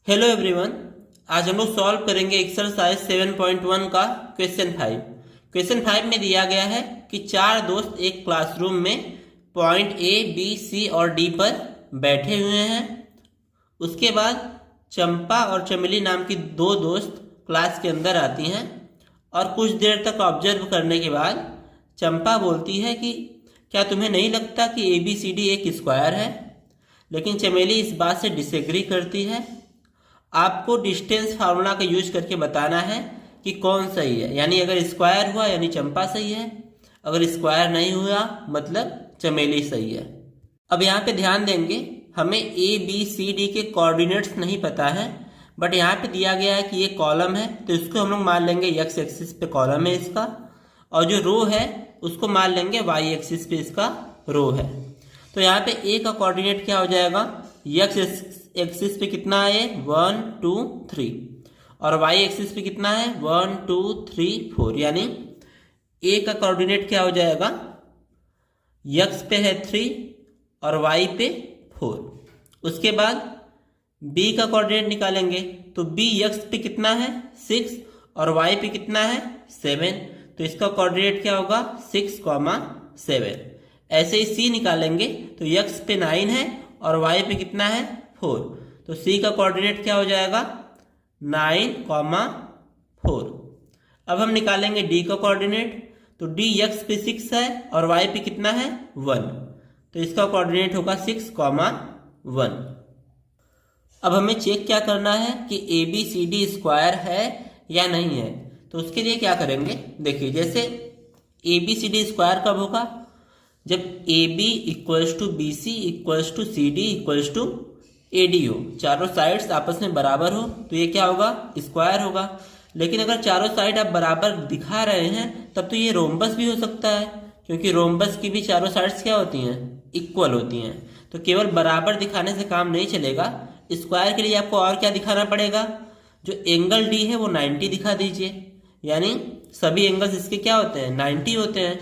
Hello everyone. आज हम लोग सॉल्व करेंगे एक्सरसाइज 7.1 का क्वेश्चन 5। क्वेश्चन 5 में दिया गया है कि चार दोस्त एक क्लासरूम में पॉइंट ए बी सी और डी पर बैठे हुए हैं। उसके बाद चंपा और चमेली नाम की दो दोस्त क्लास के अंदर आती हैं और कुछ देर तक ऑब्जर्व करने के बाद चंपा बोलती है कि क्या तुम्हें नहीं लगता कि ए बी सी डी एक स्क्वायर है। लेकिन चमेली इस बात से डिसएग्री करती है। आपको डिस्टेंस फार्मूला का यूज करके बताना है कि कौन सही है, यानी अगर स्क्वायर हुआ यानी चंपा सही है, अगर स्क्वायर नहीं हुआ मतलब चमेली सही है। अब यहाँ पे ध्यान देंगे, हमें ए बी सी डी के कोऑर्डिनेट्स नहीं पता है, बट यहाँ पे दिया गया है कि ये कॉलम है तो इसको हम लोग मान लेंगे एक्स एक्सिस पे कॉलम है इसका, और जो रो है उसको मान लेंगे वाई एक्सिस पे इसका रो है। तो यहाँ पे ए का कोऑर्डिनेट क्या हो जाएगा, एक्स एक्सिस पे कितना है 1 2 3 और वाई एक्सिस पे कितना है 1 2 3 4, यानी ए का कोऑर्डिनेट क्या हो जाएगा, एक्स पे है 3 और वाई पे 4। उसके बाद बी का कोऑर्डिनेट निकालेंगे तो बी एक्स पे कितना है 6 और वाई पे कितना है 7, तो इसका कोऑर्डिनेट क्या होगा 6,7। ऐसे ही सी निकालेंगे तो एक्स पे 9 है और वाई पे कितना है 4, तो सी का कोऑर्डिनेट क्या हो जाएगा 9,4। अब हम निकालेंगे डी का कोऑर्डिनेट, तो डी एक्स पे 6 है और वाई पे कितना है 1, तो इसका कोऑर्डिनेट होगा 6,1। अब हमें चेक क्या करना है कि A B C D square है या नहीं है। तो उसके लिए क्या करेंगे, देखिए जैसे A B C D square कब होगा, जब A B equals to B C equals to C D equals to A D हो, चारों साइड्स आपस में बराबर हो तो ये क्या होगा स्क्वायर होगा। लेकिन अगर चारों साइड आप बराबर दिखा रहे हैं तब तो ये रोम्बस भी हो सकता है, क्योंकि रोम्बस की भी चारों साइड्स क्या होती हैं इक्वल होती हैं। तो केवल बराबर दिखाने से काम नहीं चलेगा, स्क्वायर के लिए आपको और क्या दिखाना पड़ेगा, जो एंगल डी है वो 90 दिखा दीजिए, यानी सभी एंगल्स इसके क्या होते हैं 90 होते हैं,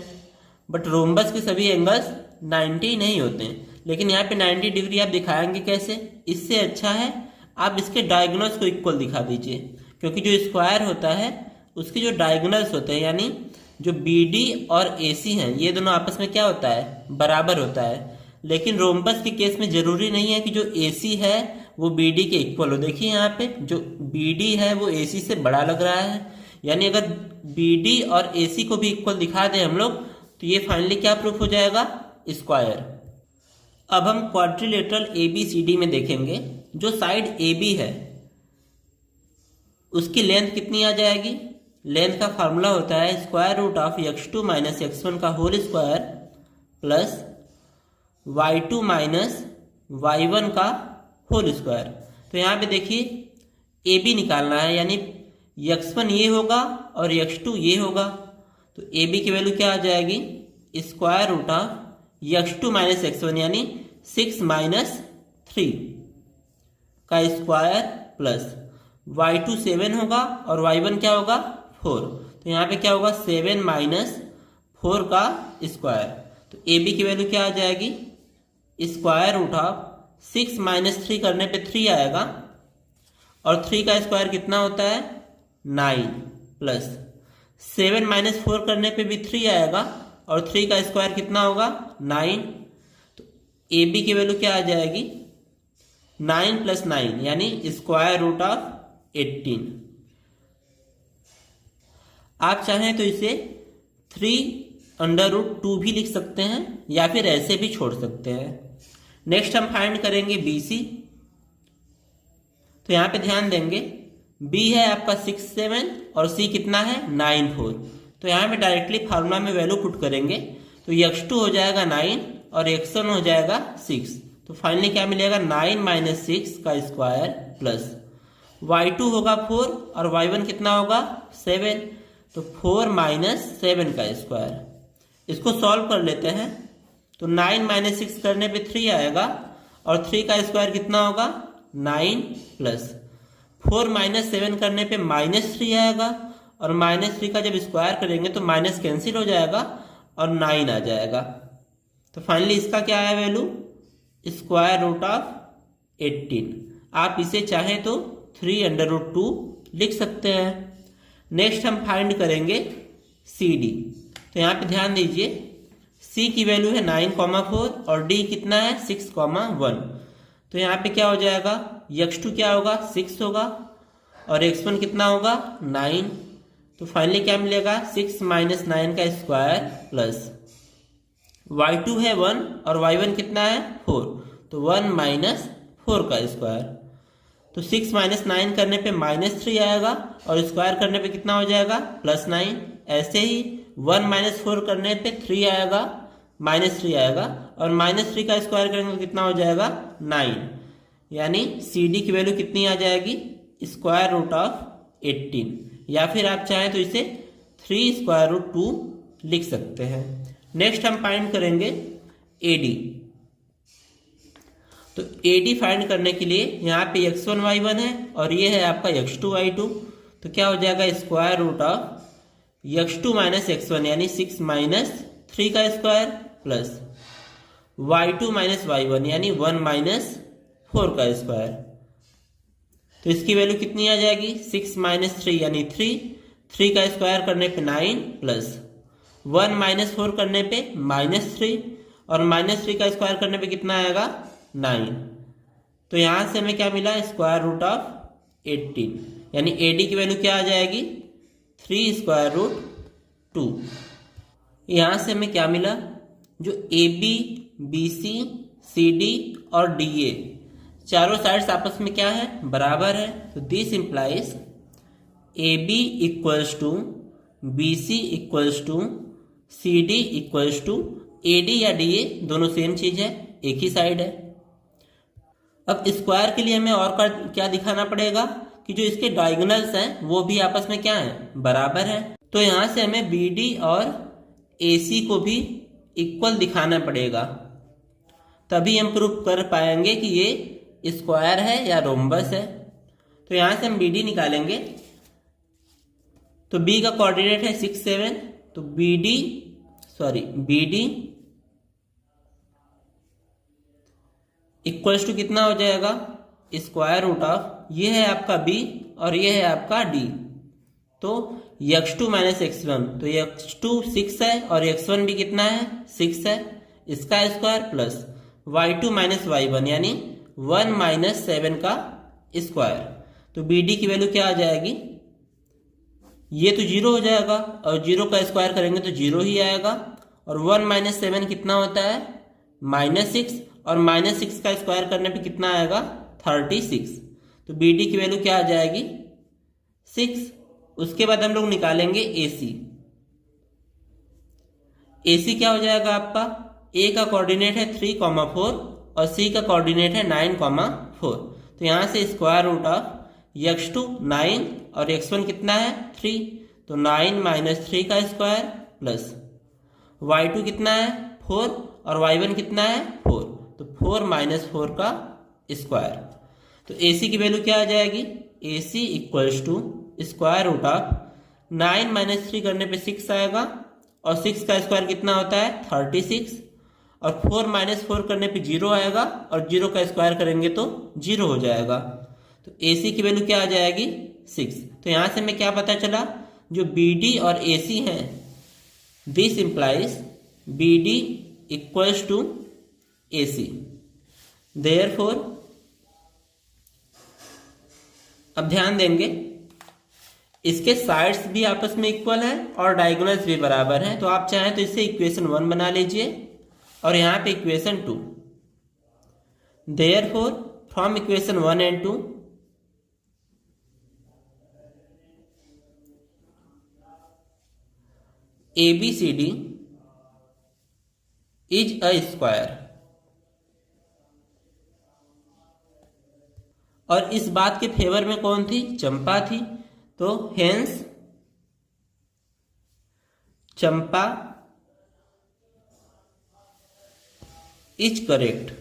बट रोम्बस के सभी एंगल्स 90 नहीं होते हैं। लेकिन यहाँ पे 90 डिग्री आप दिखाएंगे कैसे, इससे अच्छा है आप इसके डायगोनल्स को इक्वल दिखा दीजिए, क्योंकि जो स्क्वायर होता है उसके जो डायगोनल्स होते हैं यानी जो बी डी और ए सी हैं ये दोनों आपस में क्या होता है बराबर होता है। लेकिन रोम्बस के केस में जरूरी नहीं है कि जो ए सी है वो बी डी के इक्वल हो। देखिए यहाँ पे जो बी डी है वो ए सी से बड़ा लग रहा है, यानी अगर बी डी और ए सी को भी इक्वल दिखा दें हम लोग तो ये फाइनली क्या प्रूफ हो जाएगा स्क्वायर। अब हम quadrilateral A B C D में देखेंगे, जो साइड ए बी है उसकी लेंथ कितनी आ जाएगी। लेंथ का फार्मूला होता है square root of x2 minus x1 का whole square plus y2 minus y1 का होल स्क्वायर। तो यहाँ पे देखिए ए बी निकालना है, यानी x1 ये होगा और x2 ये होगा, तो ए बी की वैल्यू क्या आ जाएगी square root of x2 minus x1 यानी 6 माइनस 3 का स्क्वायर प्लस y2 7 होगा और y1 क्या होगा 4, तो यहाँ पे क्या होगा 7 माइनस 4 का स्क्वायर। तो ए बी की वैल्यू क्या आ जाएगी स्क्वायर रूट ऑफ 6 माइनस 3 करने पे 3 आएगा और 3 का स्क्वायर कितना होता है 9 प्लस 7 माइनस 4 करने पे भी 3 आएगा और 3 का स्क्वायर कितना होगा 9, तो ए बी की वैल्यू क्या आ जाएगी 9 प्लस 9 यानी स्क्वायर रूट ऑफ 18। आप चाहें तो इसे 3√2 भी लिख सकते हैं या फिर ऐसे भी छोड़ सकते हैं। नेक्स्ट हम फाइंड करेंगे बी सी। तो यहां पे ध्यान देंगे बी है आपका 6 7 और सी कितना है 9 4, तो यहाँ पे डायरेक्टली फार्मूला में वैल्यू पुट करेंगे तो x2 हो जाएगा 9 और x1 हो जाएगा 6, तो फाइनली क्या मिलेगा 9 माइनस 6 का स्क्वायर प्लस y2 होगा 4 और y1 कितना होगा 7, तो 4 माइनस 7 का स्क्वायर। इसको सॉल्व कर लेते हैं तो 9 माइनस 6 करने पे 3 आएगा और 3 का स्क्वायर कितना होगा 9 प्लस 4 माइनस 7 करने पे माइनस 3 आएगा और माइनस 3 का जब स्क्वायर करेंगे तो माइनस कैंसिल हो जाएगा और 9 आ जाएगा। तो फाइनली इसका क्या आया वैल्यू स्क्वायर रूट ऑफ 18। आप इसे चाहें तो 3√2 लिख सकते हैं। नेक्स्ट हम फाइंड करेंगे सी डी। तो यहाँ पे ध्यान दीजिए, सी की वैल्यू है 9,4 और डी कितना है 6,1। तो यहाँ पे क्या हो जाएगा, x2 क्या होगा 6 होगा और x1 कितना होगा 9। तो फाइनली क्या मिलेगा 6 - 9 का स्क्वायर प्लस y2 है 1 और y1 कितना है 4, तो 1 - 4 का स्क्वायर। तो 6 - 9 करने पे -3 आएगा और स्क्वायर करने पे कितना हो जाएगा +9। ऐसे ही 1 - 4 करने पे 3 आएगा, -3 आएगा और -3 का स्क्वायर करेंगे तो कितना हो जाएगा 9। यानी सी डी की वैल्यू कितनी आ जाएगी √18, या फिर आप चाहें तो इसे 3√2 लिख सकते हैं। नेक्स्ट हम फाइंड करेंगे ए डी। तो ए डी फाइंड करने के लिए यहाँ पे x1 y1 है और ये है आपका x2 y2। तो क्या हो जाएगा x2 - x1 यानी 6 - 3 का स्क्वायर प्लस y2 - y1 यानी 1 - 4 का स्क्वायर। तो इसकी वैल्यू कितनी आ जाएगी 6 - 3 यानी 3 का स्क्वायर करने पे 9 प्लस 1 - 4 करने पे -3 और -3 का स्क्वायर करने पे कितना आएगा 9। तो यहां से हमें क्या मिला √18 यानी ए डी की वैल्यू क्या आ जाएगी 3√2। यहां से हमें क्या मिला, जो A B B C C D और डी ए चारों साइड्स आपस में क्या है बराबर है। तो this implies A B equals to B C equals to C D equals to A D या डी ए, दोनों सेम चीज है, एक ही साइड है। अब स्क्वायर के लिए हमें और क्या दिखाना पड़ेगा कि जो इसके डायगोनल्स हैं वो भी आपस में क्या है बराबर है। तो यहां से हमें बी डी और ए सी को भी इक्वल दिखाना पड़ेगा, तभी हम प्रूव कर पाएंगे कि ये स्क्वायर है या रोम्बस है। तो यहां से हम बी डी निकालेंगे। तो बी का कोऑर्डिनेट है 6 7, तो बी डी इक्वल्स टू कितना हो जाएगा √, ये है आपका बी और ये है आपका डी। तो x2 - x1, तो x2 6 है और x1 भी कितना है 6 है, इसका स्क्वायर प्लस y2 - y1 यानी 1 - 7 का स्क्वायर। तो बी डी की वैल्यू क्या आ जाएगी, ये तो 0 हो जाएगा और 0 का स्क्वायर करेंगे तो 0 ही आएगा। और 1 - 7 कितना होता है -6 और -6 का स्क्वायर करने पे कितना आएगा 36। तो बी डी की वैल्यू क्या आ जाएगी 6। उसके बाद हम लोग निकालेंगे ए सी। ए सी क्या हो जाएगा आपका, ए का कोऑर्डिनेट है 3,4 और सी का कोऑर्डिनेट है 9,4। तो यहां से x2 9 और x1 कितना है 3, तो 9 - 3 का स्क्वायर प्लस y2 कितना है 4 और y1 कितना है 4, तो 4 - 4 का स्क्वायर। तो AC की वैल्यू क्या आ जाएगी, AC इक्वल्स टू √9 - 3 करने पे 6 आएगा और 6 का स्क्वायर कितना होता है 36 और 4 - 4 करने पे 0 आएगा और 0 का स्क्वायर करेंगे तो 0 हो जाएगा। तो AC की वैल्यू क्या आ जाएगी 6। तो यहां से हमें क्या पता चला, जो BD और AC है, this implies BD equals to AC। Therefore अब ध्यान देंगे, इसके साइड्स भी आपस में इक्वल है और डायगोनल्स भी बराबर हैं। तो आप चाहें तो इसे इक्वेशन 1 बना लीजिए और यहां पे equation 2। Therefore from equation 1 and 2 ABCD is a square. और इस बात के फेवर में कौन थी, चंपा थी। तो हेंस चंपा इज करेक्ट।